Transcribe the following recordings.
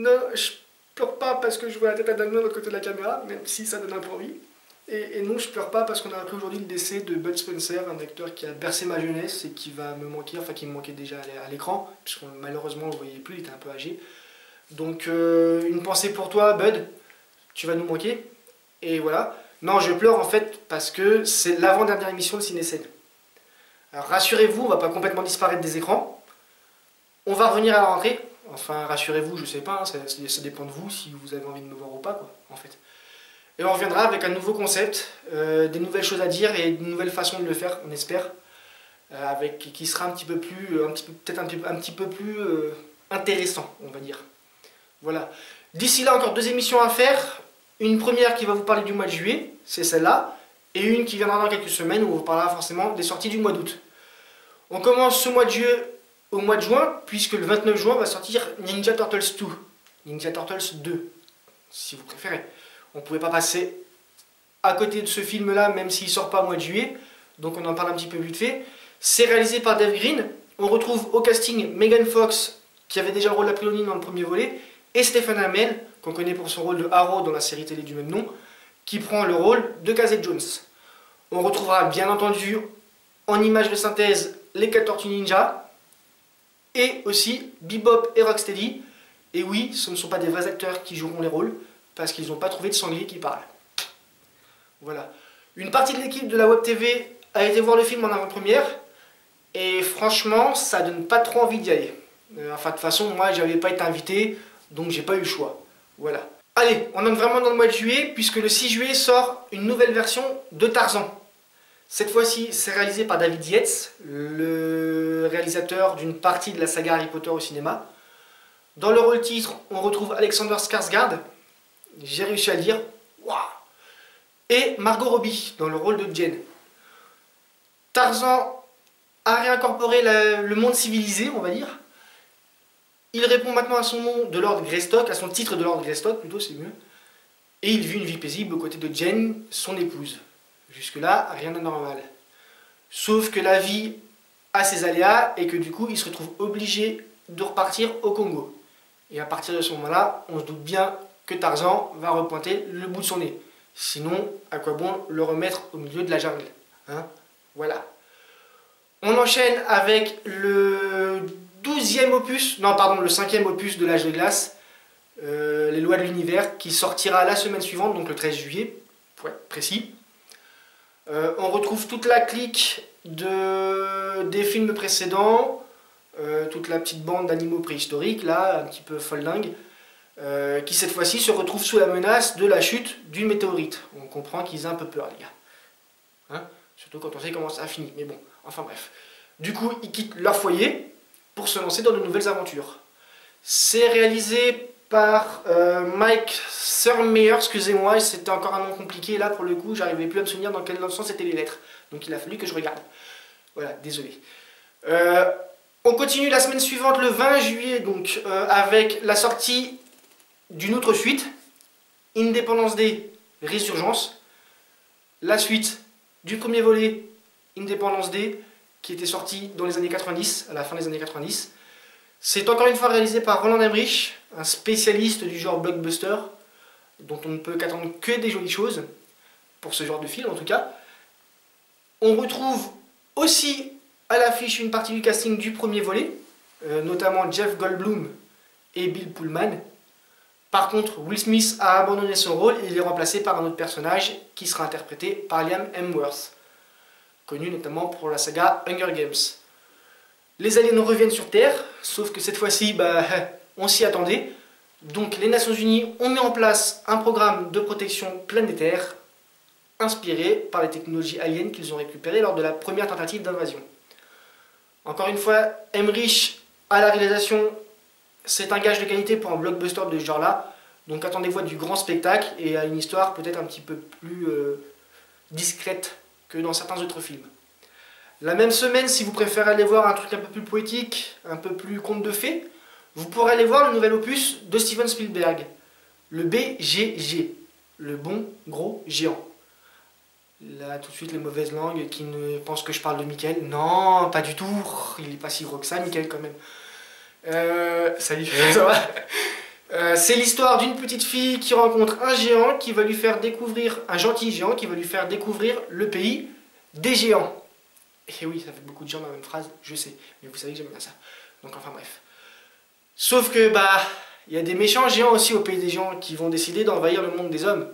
Non, je pleure pas parce que je vois la tête à Damien de l'autre côté de la caméra, même si ça donne un peu envie. Et non, je pleure pas parce qu'on a appris aujourd'hui le décès de Bud Spencer, un acteur qui a bercé ma jeunesse et qui va me manquer, enfin qui me manquait déjà à l'écran, puisqu'on malheureusement on le voyait plus, il était un peu âgé. Donc une pensée pour toi, Bud, tu vas nous manquer. Et voilà. Non, je pleure en fait parce que c'est l'avant-dernière émission de Ciné-Scène. Alors rassurez-vous, on va pas complètement disparaître des écrans. On va revenir à la rentrée. Enfin, rassurez-vous, je sais pas, ça dépend de vous si vous avez envie de me voir ou pas, quoi, en fait. Et on reviendra avec un nouveau concept, des nouvelles choses à dire et une nouvelle façon de le faire, on espère, qui sera un petit peu plus, peut-être un petit peu plus intéressant, on va dire. Voilà. D'ici là, encore 2 émissions à faire. Une première qui va vous parler du mois de juillet, c'est celle-là, et une qui viendra dans quelques semaines où on vous parlera forcément des sorties du mois d'août. On commence ce mois de juillet au mois de juin, puisque le 29 juin va sortir Ninja Turtles 2, Ninja Turtles 2, si vous préférez. On ne pouvait pas passer à côté de ce film-là, même s'il ne sort pas au mois de juillet, donc on en parle un petit peu vite fait. C'est réalisé par Dave Green. On retrouve au casting Megan Fox, qui avait déjà le rôle de la Pléonine dans le premier volet, et Stephen Amell, qu'on connaît pour son rôle de Arrow dans la série télé du même nom, qui prend le rôle de Casey Jones. On retrouvera bien entendu en images de synthèse les 4 Tortues Ninja, et aussi Bebop et Rocksteady. Et oui, ce ne sont pas des vrais acteurs qui joueront les rôles, parce qu'ils n'ont pas trouvé de sanglier qui parle. Voilà. Une partie de l'équipe de la Web TV a été voir le film en avant-première, et franchement, ça donne pas trop envie d'y aller. Enfin, de toute façon, moi, j'avais pas été invité, donc j'ai pas eu le choix. Voilà. Allez, on entre vraiment dans le mois de juillet, puisque le 6 juillet sort une nouvelle version de Tarzan. Cette fois-ci, c'est réalisé par David Yates, le réalisateur d'une partie de la saga Harry Potter au cinéma. Dans le rôle titre, on retrouve Alexander Skarsgård, j'ai réussi à le dire, waouh, et Margot Robbie dans le rôle de Jen. Tarzan a réincorporé le monde civilisé, on va dire. Il répond maintenant à son nom de Lord Greystock, à son titre de Lord Greystock, plutôt c'est mieux. Et il vit une vie paisible aux côtés de Jen, son épouse. Jusque-là, rien d'anormal. Sauf que la vie a ses aléas et que du coup, il se retrouve obligé de repartir au Congo. Et à partir de ce moment-là, on se doute bien que Tarzan va repointer le bout de son nez. Sinon, à quoi bon le remettre au milieu de la jungle, hein? Voilà. On enchaîne avec le 12e opus, non pardon, le 5e opus de l'Âge de glace, Les lois de l'univers, qui sortira la semaine suivante, donc le 13 juillet, pour être précis. On retrouve toute la clique des films précédents, toute la petite bande d'animaux préhistoriques, là, un petit peu foldingue, qui cette fois-ci se retrouve sous la menace de la chute d'une météorite. On comprend qu'ils aient un peu peur, les gars. Hein? Surtout quand on sait comment ça a fini, mais bon, enfin bref. Du coup, ils quittent leur foyer pour se lancer dans de nouvelles aventures. C'est réalisé par Mike Surmeyer, excusez-moi, c'était encore un nom compliqué, là pour le coup, j'arrivais plus à me souvenir dans quel sens c'était les lettres. Donc il a fallu que je regarde. Voilà, désolé. On continue la semaine suivante, le 20 juillet, donc, avec la sortie d'une autre suite, Independence Day, Résurgence. La suite du premier volet, Independence Day, qui était sorti dans les années 90, à la fin des années 90. C'est encore une fois réalisé par Roland Emmerich, un spécialiste du genre blockbuster, dont on ne peut qu'attendre que des jolies choses, pour ce genre de film en tout cas. On retrouve aussi à l'affiche une partie du casting du premier volet, notamment Jeff Goldblum et Bill Pullman. Par contre, Will Smith a abandonné son rôle et il est remplacé par un autre personnage qui sera interprété par Liam Hemsworth, connu notamment pour la saga Hunger Games. Les aliens reviennent sur Terre, sauf que cette fois-ci, on s'y attendait. Donc les Nations Unies ont mis en place un programme de protection planétaire inspiré par les technologies aliens qu'ils ont récupérées lors de la première tentative d'invasion. Encore une fois, Emmerich à la réalisation, c'est un gage de qualité pour un blockbuster de ce genre-là. Donc attendez-vous à du grand spectacle et à une histoire peut-être un petit peu plus discrète que dans certains autres films. La même semaine, si vous préférez aller voir un truc un peu plus poétique, un peu plus conte de fées, vous pourrez aller voir le nouvel opus de Steven Spielberg, le BGG, le bon gros géant. Là, tout de suite, les mauvaises langues qui ne pensent que je parle de Michael. Non, pas du tout, il n'est pas si gros que ça, Michael, quand même. Salut, ça va? C'est l'histoire d'une petite fille qui rencontre un géant qui va lui faire découvrir, un gentil géant qui va lui faire découvrir le pays des géants. Et oui, ça fait beaucoup de gens dans la même phrase, je sais, mais vous savez que j'aime bien ça. Donc enfin bref. Sauf que bah, il y a des méchants géants aussi au pays des géants qui vont décider d'envahir le monde des hommes.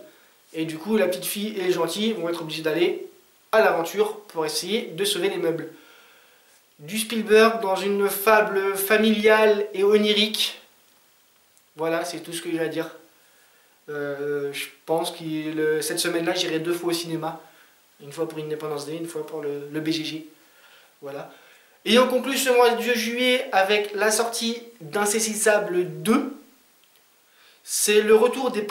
Et du coup, la petite fille et les gentils vont être obligés d'aller à l'aventure pour essayer de sauver les meubles. Du Spielberg dans une fable familiale et onirique. Voilà, c'est tout ce que j'ai à dire. Je pense que cette semaine-là, j'irai 2 fois au cinéma. Une fois pour Independence Day, une fois pour le BGG. Voilà. Et on conclut ce mois de juillet avec la sortie d'Insaisissable 2. C'est le retour des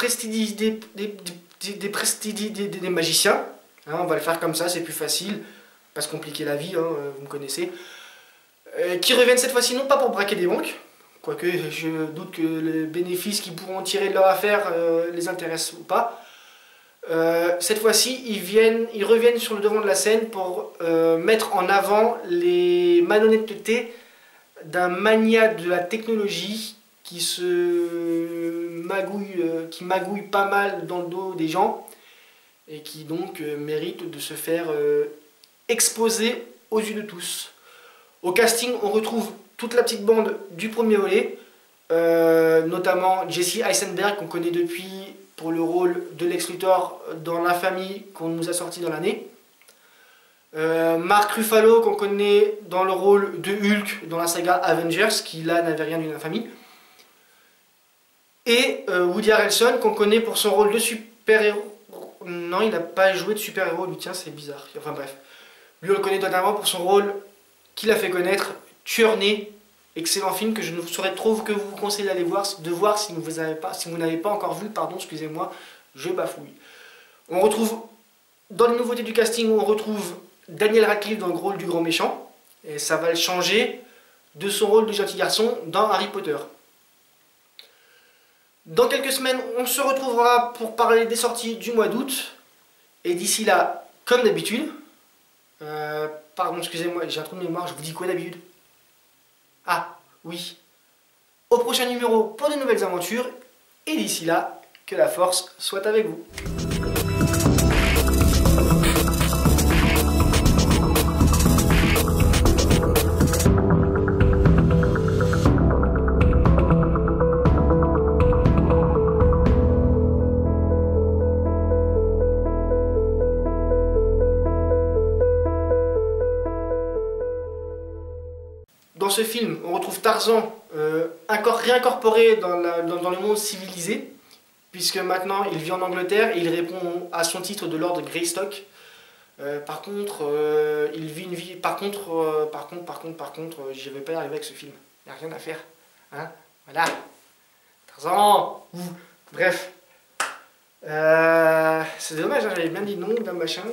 des magiciens. Hein, on va le faire comme ça, c'est plus facile. Pas se compliquer la vie, hein, vous me connaissez. Qui reviennent cette fois-ci non pas pour braquer des banques, quoique je doute que les bénéfices qu'ils pourront tirer de leur affaire les intéressent ou pas. Cette fois-ci, ils reviennent sur le devant de la scène pour mettre en avant les malhonnêtetés d'un magnat de la technologie qui magouille pas mal dans le dos des gens et qui donc mérite de se faire exposer aux yeux de tous. Au casting, on retrouve toute la petite bande du premier volet, notamment Jesse Eisenberg qu'on connaît depuis pour le rôle de Lex Luthor dans L'Infamie qu'on nous a sorti dans l'année. Mark Ruffalo qu'on connaît dans le rôle de Hulk dans la saga Avengers, qui là n'avait rien d'une infamie. Et Woody Harrelson qu'on connaît pour son rôle de super-héros. Non, il n'a pas joué de super-héros, lui, tiens, c'est bizarre. Enfin bref. Lui, on le connaît notamment pour son rôle qu'il a fait connaître, Tueur Né. Excellent film que je ne saurais trop que vous conseille d'aller voir, si vous n'avez pas encore vu, pardon, excusez-moi, je bafouille. On retrouve, dans les nouveautés du casting, on retrouve Daniel Radcliffe dans le rôle du grand méchant, et ça va le changer de son rôle de gentil garçon dans Harry Potter. Dans quelques semaines, on se retrouvera pour parler des sorties du mois d'août, et d'ici là, comme d'habitude, pardon, excusez-moi, j'ai un trou de mémoire, je vous dis quoi d'habitude? Ah, oui. Au prochain numéro pour de nouvelles aventures. Et d'ici là, que la force soit avec vous. Dans ce film, on retrouve Tarzan réincorporé dans le monde civilisé, puisque maintenant il vit en Angleterre et il répond à son titre de Lord Greystock. Par contre, il vit une vie. Par contre, je vais pas y arriver avec ce film. Il n'y a rien à faire. Hein, voilà. Tarzan. Bref. C'est dommage, hein, j'avais bien dit non d'un machin.